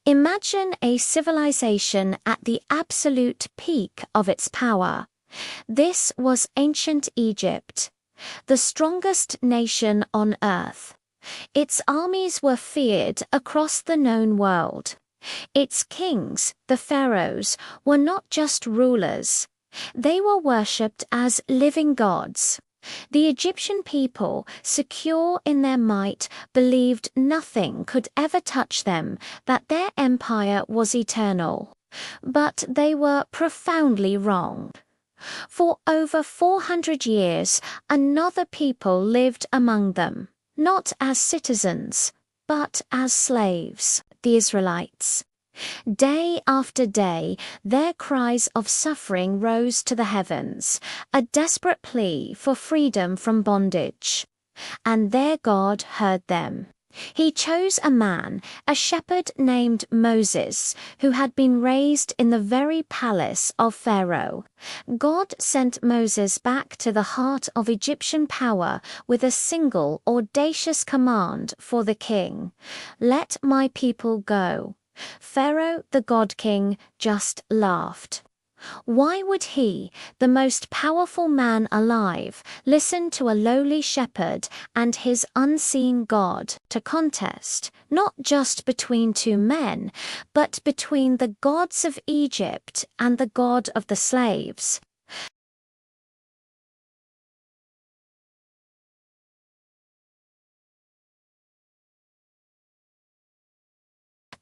Imagine a civilization at the absolute peak of its power. This was ancient Egypt, the strongest nation on earth. Its armies were feared across the known world. Its kings, the pharaohs, were not just rulers. They were worshipped as living gods. The Egyptian people, secure in their might, believed nothing could ever touch them, that their empire was eternal. But they were profoundly wrong. For over 400 years, another people lived among them, not as citizens, but as slaves, the Israelites. Day after day, their cries of suffering rose to the heavens, a desperate plea for freedom from bondage. And their God heard them. He chose a man, a shepherd named Moses, who had been raised in the very palace of Pharaoh. God sent Moses back to the heart of Egyptian power with a single audacious command for the king: "Let my people go." Pharaoh, the god-king, just laughed. Why would he, the most powerful man alive, listen to a lowly shepherd and his unseen God to contest, not just between two men, but between the gods of Egypt and the God of the slaves?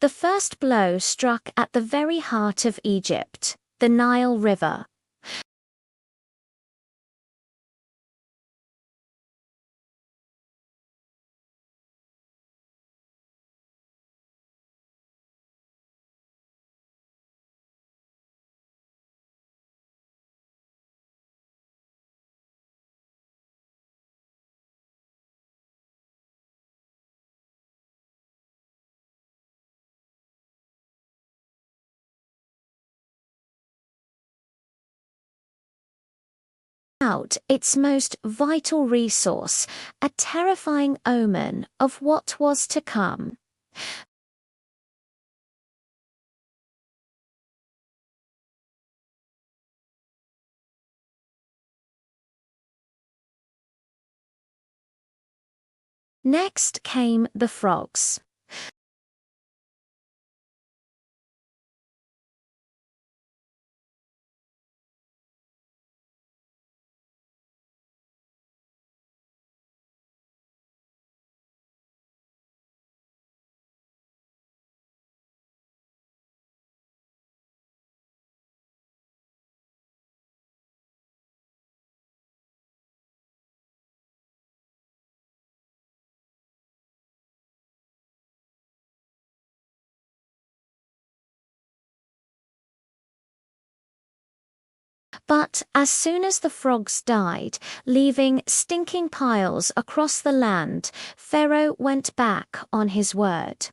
The first blow struck at the very heart of Egypt, the Nile River. Out its most vital resource, a terrifying omen of what was to come. Next came the frogs. But as soon as the frogs died, leaving stinking piles across the land, Pharaoh went back on his word.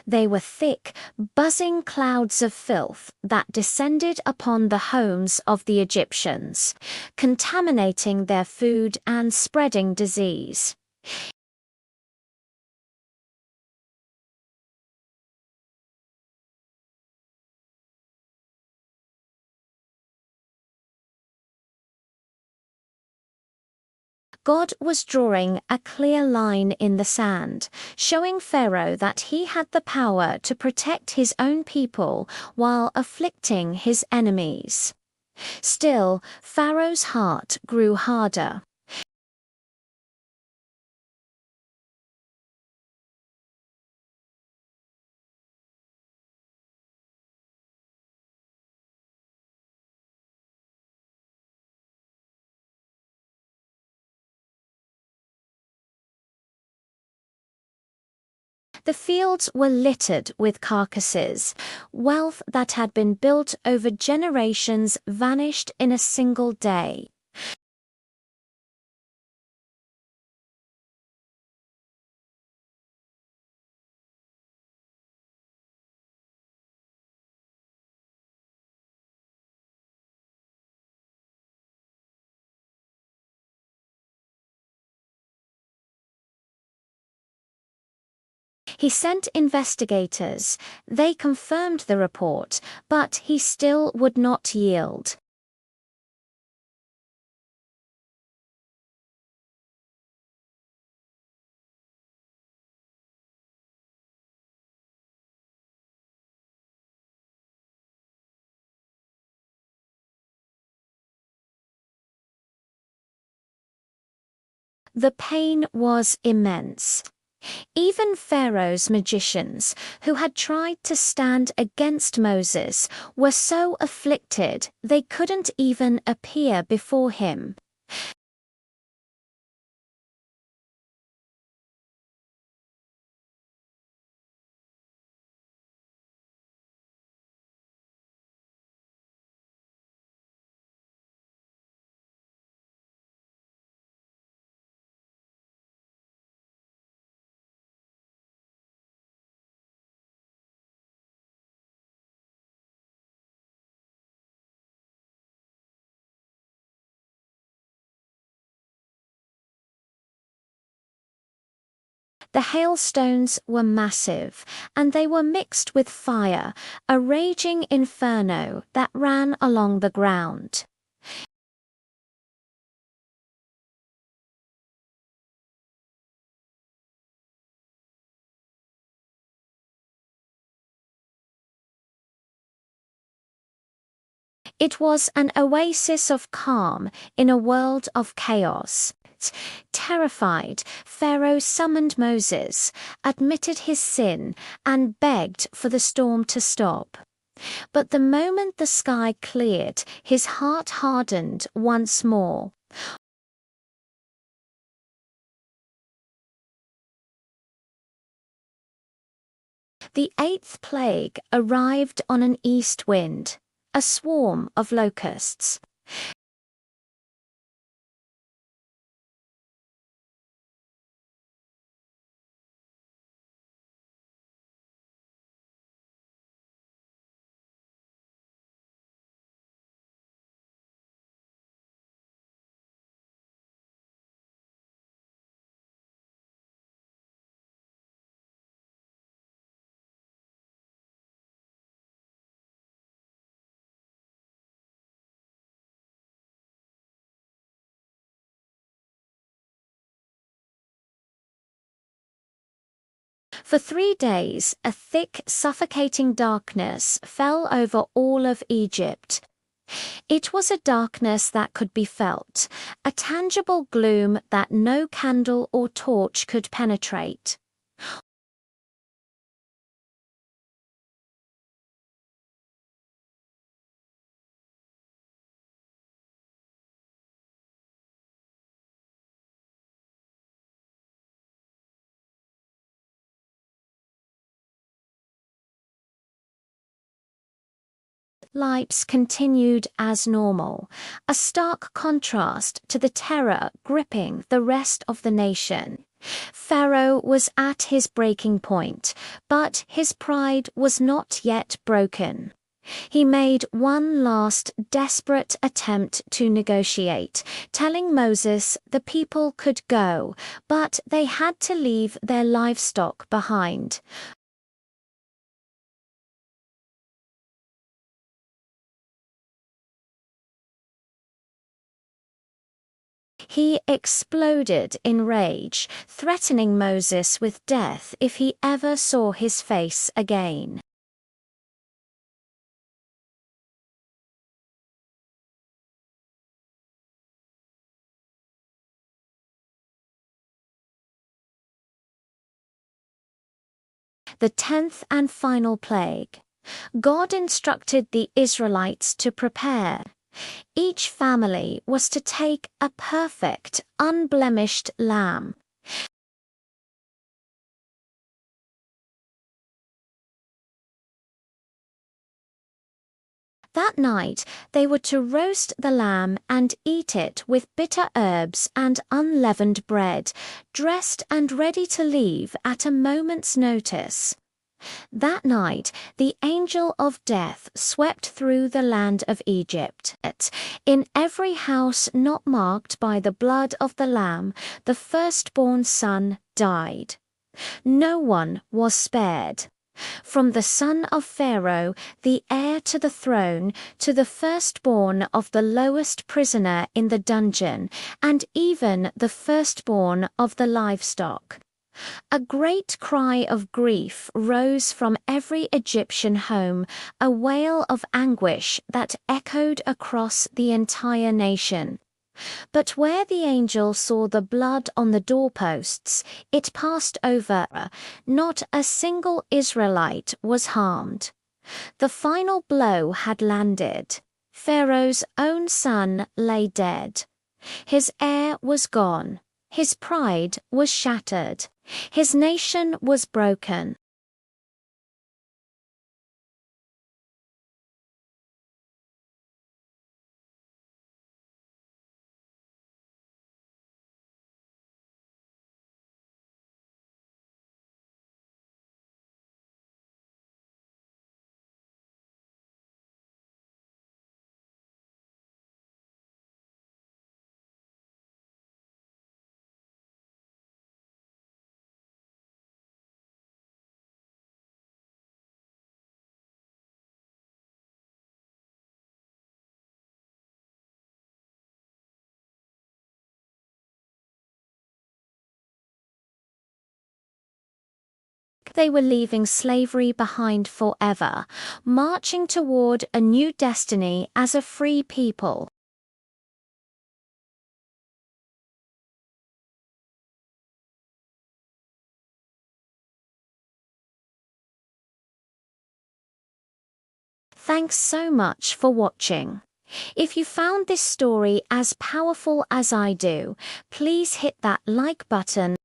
They were thick, buzzing clouds of filth that descended upon the homes of the Egyptians, contaminating their food and spreading disease. God was drawing a clear line in the sand, showing Pharaoh that he had the power to protect his own people while afflicting his enemies. Still, Pharaoh's heart grew harder. The fields were littered with carcasses. Wealth that had been built over generations vanished in a single day. He sent investigators. They confirmed the report, but he still would not yield. The pain was immense. Even Pharaoh's magicians, who had tried to stand against Moses, were so afflicted they couldn't even appear before him. The hailstones were massive, and they were mixed with fire, a raging inferno that ran along the ground. It was an oasis of calm in a world of chaos. Terrified, Pharaoh summoned Moses, admitted his sin, and begged for the storm to stop. But the moment the sky cleared, his heart hardened once more. The eighth plague arrived on an east wind, a swarm of locusts. For 3 days, a thick, suffocating darkness fell over all of Egypt. It was a darkness that could be felt, a tangible gloom that no candle or torch could penetrate. Lives continued as normal, a stark contrast to the terror gripping the rest of the nation. Pharaoh was at his breaking point, but his pride was not yet broken. He made one last desperate attempt to negotiate, telling Moses the people could go, but they had to leave their livestock behind. He exploded in rage, threatening Moses with death if he ever saw his face again. The 10th and final plague. God instructed the Israelites to prepare. Each family was to take a perfect, unblemished lamb. That night they were to roast the lamb and eat it with bitter herbs and unleavened bread, dressed and ready to leave at a moment's notice. That night the angel of death swept through the land of Egypt. In every house not marked by the blood of the lamb, the firstborn son died. No one was spared. From the son of Pharaoh, the heir to the throne, to the firstborn of the lowest prisoner in the dungeon, and even the firstborn of the livestock. A great cry of grief rose from every Egyptian home, a wail of anguish that echoed across the entire nation. But where the angel saw the blood on the doorposts, it passed over. Not a single Israelite was harmed. The final blow had landed. Pharaoh's own son lay dead. His heir was gone. His pride was shattered. His nation was broken. They were leaving slavery behind forever, marching toward a new destiny as a free people. Thanks so much for watching. If you found this story as powerful as I do, please hit that like button